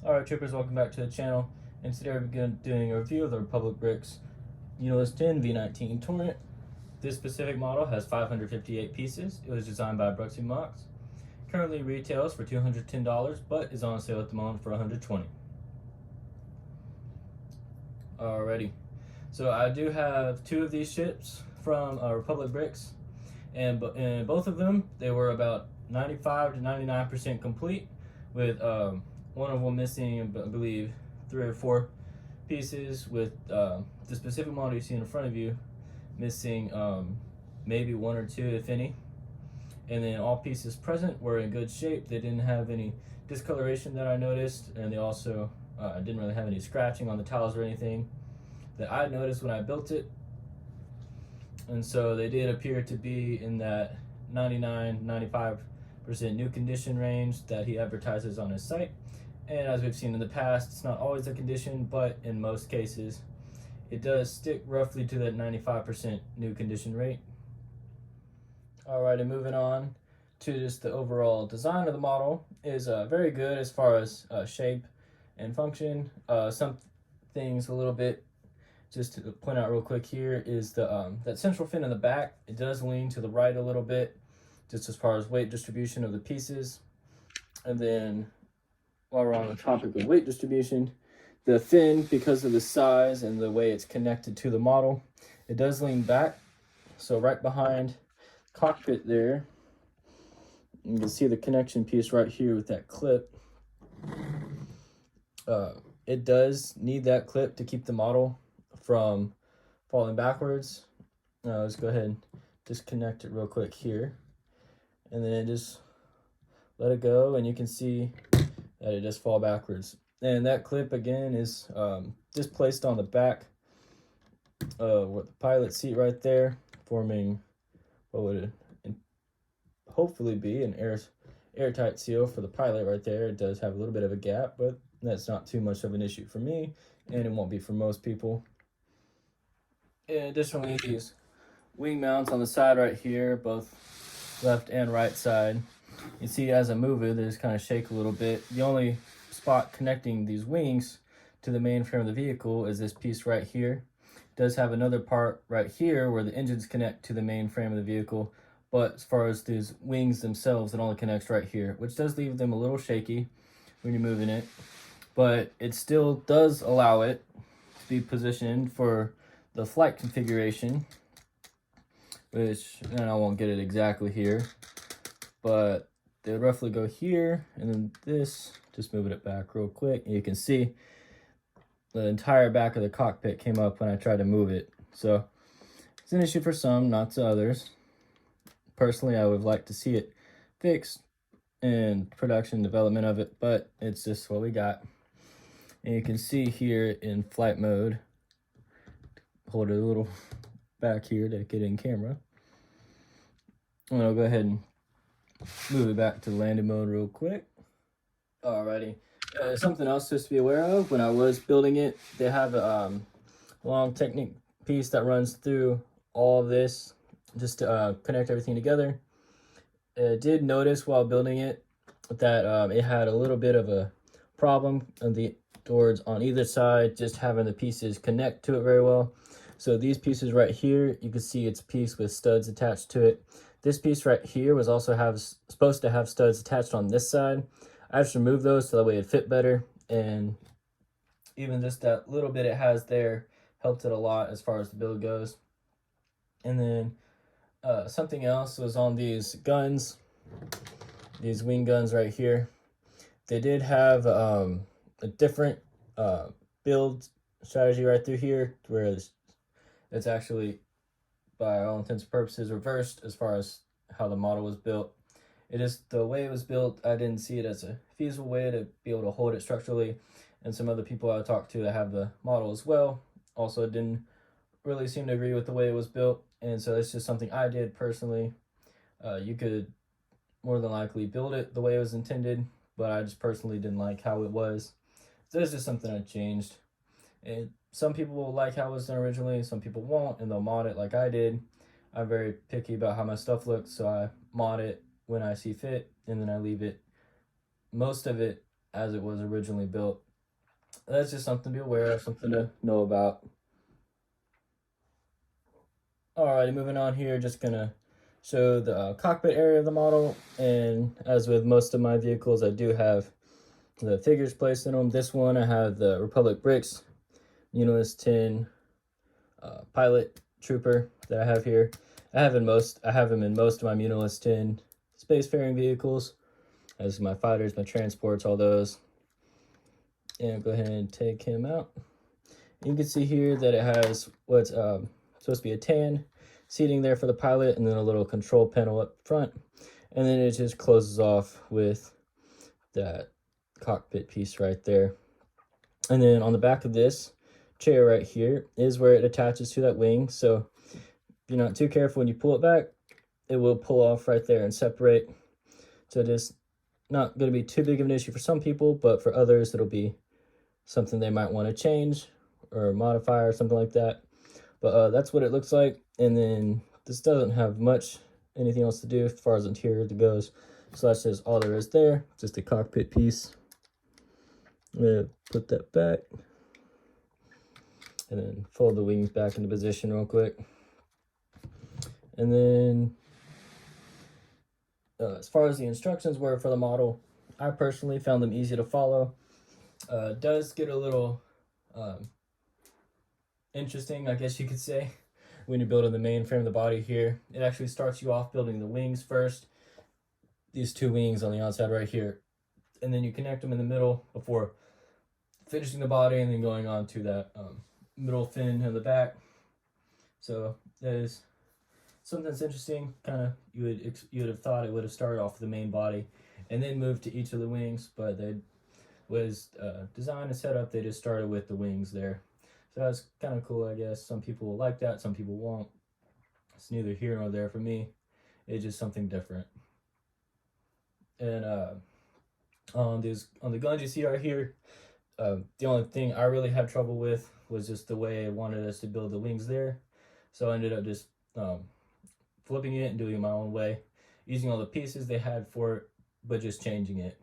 Alright troopers, welcome back to the channel, and today we're doing a review of the Republic Bricks Uniless 10 V-19 Torrent. This specific model has 558 pieces. It was designed by Bruxy Mox. Currently retails for $210, but is on sale at the moment for $120. Alrighty, so I do have two of these ships from Republic Bricks, and both of them, they were about 95 to 99% complete, with one of them missing, I believe, 3 or 4 pieces, with the specific model you see in front of you missing maybe 1 or 2, if any. And then all pieces present were in good shape. They didn't have any discoloration that I noticed, and they also didn't really have any scratching on the tiles or anything that I noticed when I built it. And so they did appear to be in that 99-95% new condition range that he advertises on his site. And as we've seen in the past, it's not always the condition, but in most cases it does stick roughly to that 95% new condition rate. Alright, and moving on to just the overall design of the model is very good as far as shape and function. Some things a little bit just to point out real quick here is the that central fin in the back. It does lean to the right a little bit, just as far as weight distribution of the pieces. And then while we're on the topic of weight distribution, the fin, because of the size and the way it's connected to the model, it does lean back. So right behind cockpit there, you can see the connection piece right here with that clip. It does need that clip to keep the model from falling backwards. Let's go ahead and disconnect it real quick here, and then just let it go, and you can see that it does fall backwards. And that clip again is just placed on the back with the pilot seat right there, forming what would hopefully be an airtight seal for the pilot right there. It does have a little bit of a gap, but that's not too much of an issue for me, and it won't be for most people. And additionally, these wing mounts on the side right here, both left and right side, you see as I move it, they just kind of shake a little bit. The only spot connecting these wings to the main frame of the vehicle is this piece right here. It does have another part right here where the engines connect to the main frame of the vehicle, but as far as these wings themselves, it only connects right here, which does leave them a little shaky when you're moving it, but it still does allow it to be positioned for the flight configuration, which, and I won't get it exactly here, but they would roughly go here, and then this, just moving it back real quick, and you can see the entire back of the cockpit came up when I tried to move it. So it's an issue for some, not to others. Personally, I would like to see it fixed in production development of it, but it's just what we got. And you can see here in flight mode, hold it a little back here to get in camera. And I'll go ahead and move it back to landing mode real quick. Alrighty. Something else just to be aware of, when I was building it, they have a long Technic piece that runs through all of this just to connect everything together. I did notice while building it that it had a little bit of a problem on the doors on either side, just having the pieces connect to it very well. So these pieces right here, you can see it's a piece with studs attached to it. This piece right here was also supposed to have studs attached on this side. I just removed those so that way it fit better, and even just that little bit it has there helped it a lot as far as the build goes. And then something else was on these guns, these wing guns right here. They did have a different build strategy right through here, where it's actually, by all intents and purposes, reversed as far as how the model was built. It is the way it was built, I didn't see it as a feasible way to be able to hold it structurally, and some other people I talked to that have the model as well also didn't really seem to agree with the way it was built, and so it's just something I did personally. You could more than likely build it the way it was intended, but I just personally didn't like how it was. So it's just something I changed. And some people will like how it was done originally, some people won't, and they'll mod it like I did. I'm very picky about how my stuff looks, so I mod it when I see fit, and then I leave it, most of it, as it was originally built. That's just something to be aware of, something to know about. Alrighty, moving on here, just gonna show the cockpit area of the model, and as with most of my vehicles, I do have the figures placed in them. This one, I have the Republic Bricks Unilist 10 pilot trooper that I have here. I have him in most of my Unilist 10 spacefaring vehicles, as my fighters, my transports, all those. And go ahead and take him out. You can see here that it has what's supposed to be a tan seating there for the pilot, and then a little control panel up front, and then it just closes off with that cockpit piece right there. And then on the back of this chair right here is where it attaches to that wing. So if you're not too careful when you pull it back, it will pull off right there and separate. So it is not going to be too big of an issue for some people, but for others it'll be something they might want to change or modify or something like that. But that's what it looks like. And then this doesn't have much anything else to do as far as interior goes. So that's just all there is there, just a cockpit piece. I'm gonna put that back and then fold the wings back into position real quick. And then as far as the instructions were for the model, I personally found them easy to follow. It does get a little interesting, I guess you could say, when you're building the main frame of the body here. It actually starts you off building the wings first, these two wings on the outside right here, and then you connect them in the middle before finishing the body, and then going on to that middle fin in the back. So that is something that's interesting. Kind of you would have thought it would have started off with the main body and then moved to each of the wings, but they was designed and set up, they just started with the wings there. So that's kind of cool, I guess. Some people will like that, some people won't. It's neither here nor there for me. It's just something different. And on the guns you see right here, the only thing I really had trouble with was just the way I wanted us to build the wings there. So I ended up just flipping it and doing it my own way, using all the pieces they had for it, but just changing it.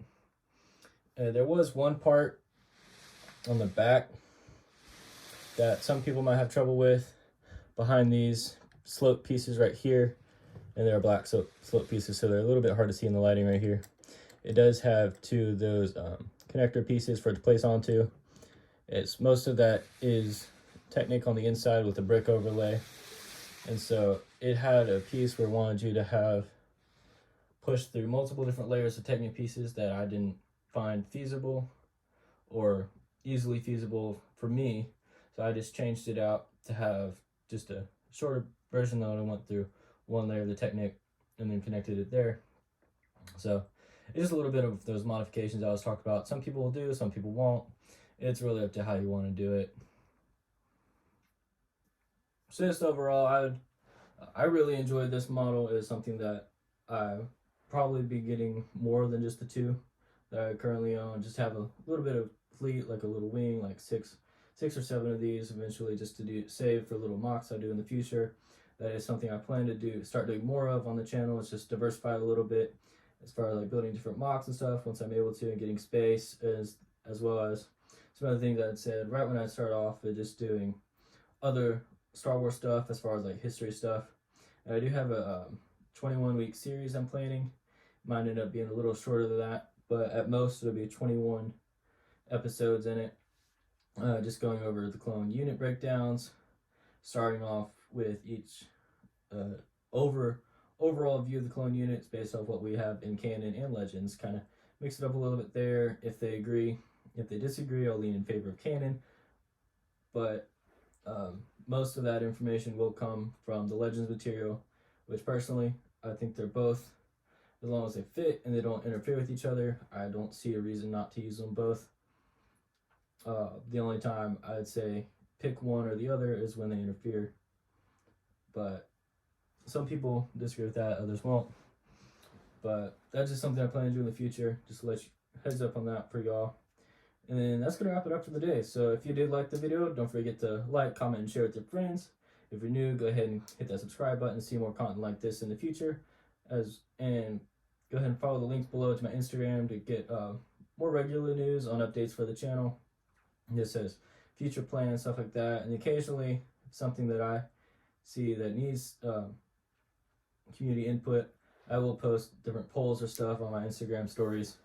There was one part on the back that some people might have trouble with, behind these slope pieces right here, and they're black slope pieces, so they're a little bit hard to see in the lighting right here. It does have two of those connector pieces for it to place onto. Most of that is Technic on the inside with a brick overlay, and so it had a piece where it wanted you to have pushed through multiple different layers of Technic pieces that I didn't find feasible or easily feasible for me. So I just changed it out to have just a shorter version that I went through one layer of the Technic and then connected it there. So it's just a little bit of those modifications I was talking about. Some people will do, some people won't. It's really up to how you want to do it. So just overall, I really enjoyed this model. It's something that I probably be getting more than just the two that I currently own. Just have a little bit of fleet, like a little wing, like six or seven of these eventually, just to save for little mocks I do in the future. That is something I plan to start doing more of on the channel. It's just diversify a little bit as far as like building different mocks and stuff once I'm able to, and getting space, as well as some other things I'd said right when I start off with just doing other Star Wars stuff as far as like history stuff. And I do have a 21-week series I'm planning. Might end up being a little shorter than that, but at most it'll be 21 episodes in it, just going over the clone unit breakdowns, starting off with each overall view of the clone units based off what we have in canon and legends. Kind of mix it up a little bit there. If they agree, if they disagree, I'll lean in favor of canon, but most of that information will come from the legends material, which personally I think they're both, as long as they fit and they don't interfere with each other, I don't see a reason not to use them both. The only time I'd say pick one or the other is when they interfere, but some people disagree with that, others won't. But that's just something I plan to do in the future, just to let you heads up on that for y'all. And then that's gonna wrap it up for the day. So if you did like the video, don't forget to like, comment, and share with your friends. If you're new, go ahead and hit that subscribe button to see more content like this in the future. And go ahead and follow the links below to my Instagram to get more regular news on updates for the channel. This says future plans, stuff like that, and occasionally something that I see that needs community input, I will post different polls or stuff on my Instagram stories.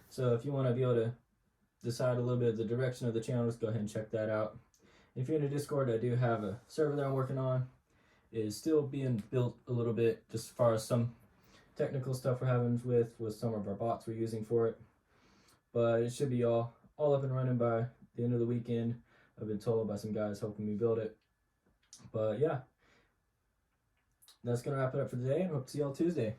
So if you want to be able to decide a little bit of the direction of the channel, just go ahead and check that out. If you're in a Discord, I do have a server that I'm working on. It is still being built a little bit, just as far as some technical stuff we're having with some of our bots we're using for it. But it should be all up and running by the end of the weekend. I've been told by some guys helping me build it. But yeah, that's going to wrap it up for today, and hope to see y'all Tuesday.